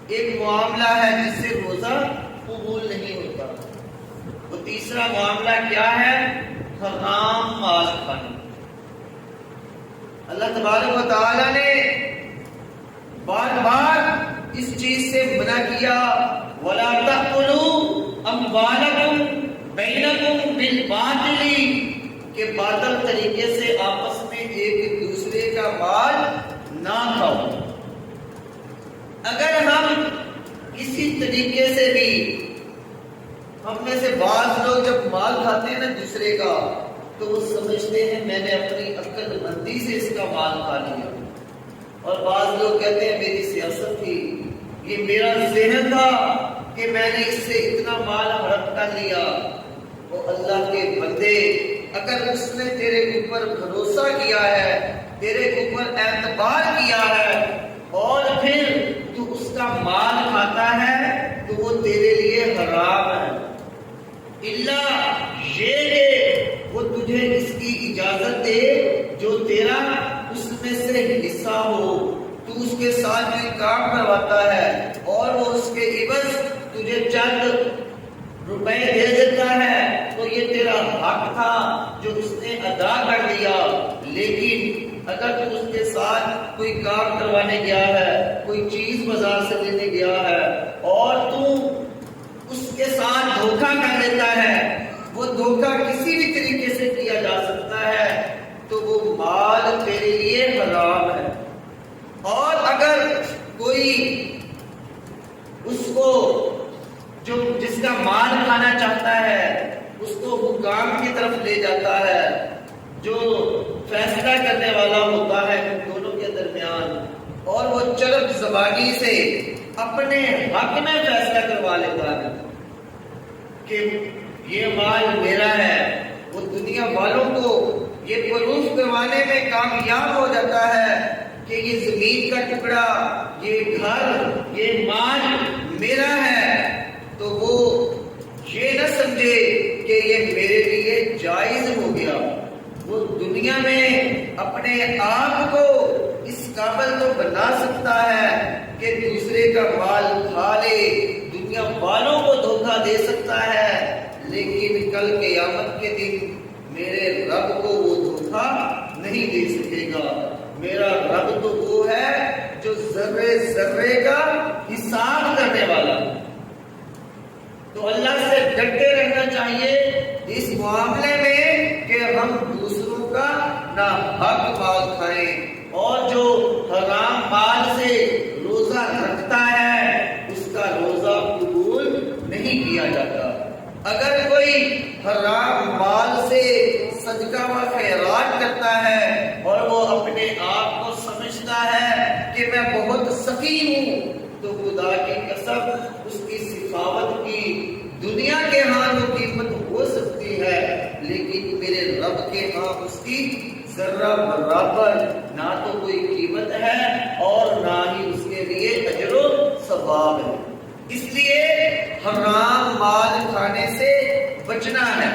ایک معاملہ ہے جس سے روزہ قبول نہیں ہوتا. وہ تیسرا معاملہ کیا ہے؟ حرام مال کھانا. اللہ تبارک و تعالی نے بار بار اس چیز سے منع کیا. وَلَا تَأْكُلُوا أَمْوَالَكُمْ بَيْنَكُمْ بِالْبَاطِلِ کہ باطل طریقے سے آپس میں ایک دوسرے کا مال نہ کھاؤ. اگر ہم کسی طریقے سے بھی ہم میں سے بعض لوگ جب مال کھاتے ہیں نا دوسرے کا تو وہ سمجھتے ہیں میں نے اپنی عقل مندی سے اس کا مال کھا لیا. اور بعض لوگ کہتے ہیں میری سیاست تھی, یہ میرا ذہن تھا کہ میں نے اس سے اتنا مال ہڑپ کر لیا. وہ اللہ کے بندے, اگر اس نے تیرے اوپر بھروسہ کیا ہے, تیرے اوپر اعتبار کیا ہے اور پھر تو اس کا مال کھاتا ہے تو وہ تیرے لیے حرام ہے. اللہ یہ کہ وہ تجھے اس کی اجازت دے جو تیرا اس میں سے حصہ ہو, تو اس کے ساتھ بھی کام کرواتا ہے اور وہ اس کے عوض تجھے چند روپے دے دیتا ہے, تو یہ تیرا حق تھا جو اس نے ادا کر دیا. لیکن اگر تو اس کے ساتھ کوئی کام کروانے گیا ہے, کوئی چیز بازار سے لینے گیا ہے اور تو اس کے ساتھ دھوکہ کر لیتا ہے, وہ دھوکہ کسی بھی طریقے سے کیا جا سکتا ہے, تو وہ مال تیرے لیے حرام ہے. اور اگر کوئی اس کو جو جس کا مال کھانا چاہتا ہے اس کو حکام کی طرف لے جاتا ہے, جو فیصلہ کرنے والا ہوتا ہے ان دونوں کے درمیان, اور وہ چرب زبانی سے اپنے حق میں فیصلہ کروا لیتا ہے کہ یہ مال میرا ہے, وہ دنیا والوں کو یہ پروف کروانے میں کامیاب ہو جاتا ہے کہ یہ زمین کا ٹکڑا, یہ گھر, یہ مال میرا ہے, تو وہ یہ نہ سمجھے کہ یہ میرے لیے جائز ہو گیا. وہ دنیا میں اپنے آپ کو اس قابل تو بنا سکتا ہے کہ دوسرے کا مال کھا لے, دنیا والوں کو دھوکہ دے سکتا ہے, لیکن کل قیامت کے دن میرے رب کو وہ دھوکہ نہیں دے سکے گا. میرا رب تو وہ ہے جو ذرے ذرے کا حساب کرنے والا. تو اللہ سے ڈرتے رہنا چاہیے اس معاملے میں کہ ہم دوسروں کا نہ حق مال کھائیں, اور جو حرام مال سے روزہ رکھتا ہے اس کا روزہ قبول نہیں کیا جاتا. اگر کوئی حرام مال سے صدقہ و خیرات کرتا ہے اور وہ اپنے آپ کو سمجھتا ہے کہ میں بہت سخی ہوں, تو خدا کی قسم اس کی سخاوت کی دنیا کے ہاں وہ قیمت ہو سکتی ہے, لیکن میرے رب کے ہاں اس کی ذرہ برابر نہ تو کوئی قیمت ہے اور نہ ہی اس کے لیے اجر و ثواب ہے. اس لیے حرام مال کھانے سے بچنا ہے.